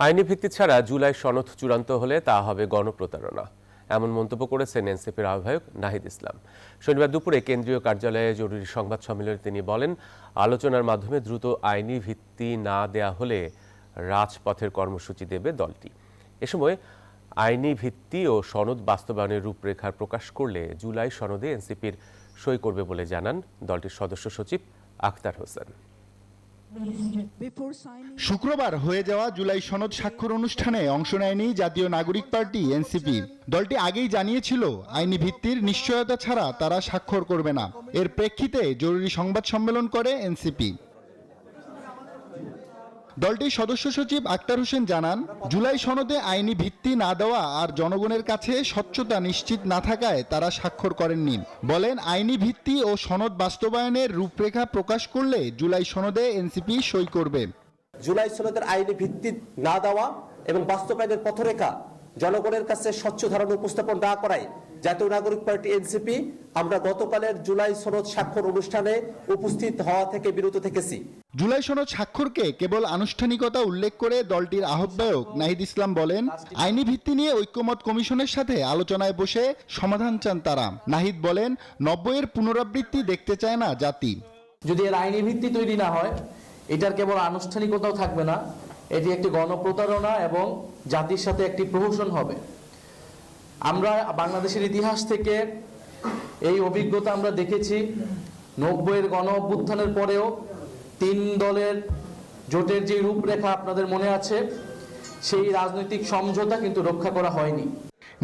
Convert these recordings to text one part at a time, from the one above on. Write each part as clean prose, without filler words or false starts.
আইনি ভিত্তি ছাড়া জুলাই সনদ চূড়ান্ত হলে তা হবে গণপ্রতারণা, এমন মন্তব্য করেছেন এনসিপির আহ্বায়ক নাহিদ ইসলাম। শনিবার দুপুরে কেন্দ্রীয় কার্যালয়ে জরুরি সংবাদ সম্মেলনে তিনি বলেন, আলোচনার মাধ্যমে দ্রুত আইনি ভিত্তি না দেয়া হলে রাজপথের কর্মসূচি দেবে দলটি। এ সময় আইনি ভিত্তি ও সনদ বাস্তবায়নের রূপরেখা প্রকাশ করলে জুলাই সনদে এনসিপির সই করবে বলে জানান দলটির সদস্য সচিব আখতার হোসেন। শুক্রবার হয়ে যাওয়া জুলাই সনদ স্বাক্ষর অনুষ্ঠানে অংশ নেয়নি জাতীয় নাগরিক পার্টি এনসিপি। দলটি আগেই জানিয়েছিল আইনি ভিত্তির নিশ্চয়তা ছাড়া তারা স্বাক্ষর করবে না। এর প্রেক্ষিতে জরুরি সংবাদ সম্মেলন করে এনসিপি। দলটির সদস্য সচিব আখতার হোসেন জানান, জুলাই সনদে আইনি ভিত্তি না দেওয়া আর জনগণের কাছে স্বচ্ছতা নিশ্চিত না থাকায় তারা স্বাক্ষর করেননি। বলেন, আইনি ভিত্তি ও সনদ বাস্তবায়নের রূপরেখা প্রকাশ করলে জুলাই সনদে এনসিপি সই করবে। জুলাই সনদের আইনি ভিত্তি না দেওয়া এবং বাস্তবায়নের পথরেখা জনগণের কাছে স্বচ্ছ ধারণা উপস্থাপন না করায় জাতীয় নাগরিক পার্টি এনসিপি আমরা গতকালের জুলাই সনদ স্বাক্ষর অনুষ্ঠানে উপস্থিত হওয়া থেকে বিরত থেকেছি। জুলাই সনদ স্বাক্ষরকে কেবল আনুষ্ঠানিকতা উল্লেখ করে দলটির আহ্বায়ক নাহিদ ইসলাম বলেন, আইনি ভিত্তি নিয়ে ঐক্যমত কমিশনের সাথে আলোচনায় বসে সমাধান চান তারা। নাহিদ বলেন, 90-এর পুনরাবৃত্তি দেখতে চায় না জাতি। যদি এর আইনি ভিত্তি তৈরি না হয়, এটার কেবল আনুষ্ঠানিকতাও থাকবে না, এটি একটি গণপ্রতারণা এবং জাতির সাথে একটি প্রহসন হবে। আমরা বাংলাদেশের ইতিহাস থেকে এই অভিজ্ঞতা আমরা দেখেছি। 90-এর গণ অভ্যুত্থানের পরেও 3 দলের জোটের যে রূপরেখা আপনাদের মনে আছে, সেই রাজনৈতিক সমঝোতা কিন্তু রক্ষা করা হয়নি।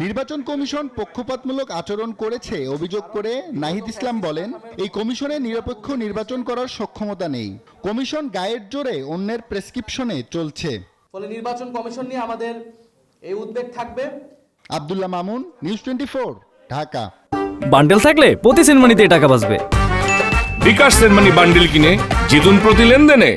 নির্বাচন কমিশন পক্ষপাতমূলক আচরণ করেছে অভিযোগ করে নাহিদ ইসলাম বলেন, এই কমিশনে নিরপেক্ষ নির্বাচন করার সক্ষমতা নেই। কমিশন গায়ের জোরে অন্যের প্রেসক্রিপশনে চলছে। ফলে নির্বাচন কমিশন নিয়ে আমাদের এই উদ্বেগ থাকবে। আব্দুল্লাহ মামুন, নিউজ 24, ঢাকা। বান্ডেল থাকলে প্রতি সেনমানিতে টাকা বাঁচবে। বিকাশ সেনমানি বান্ডেল কিনে জিতুন প্রতি লেনদেনে।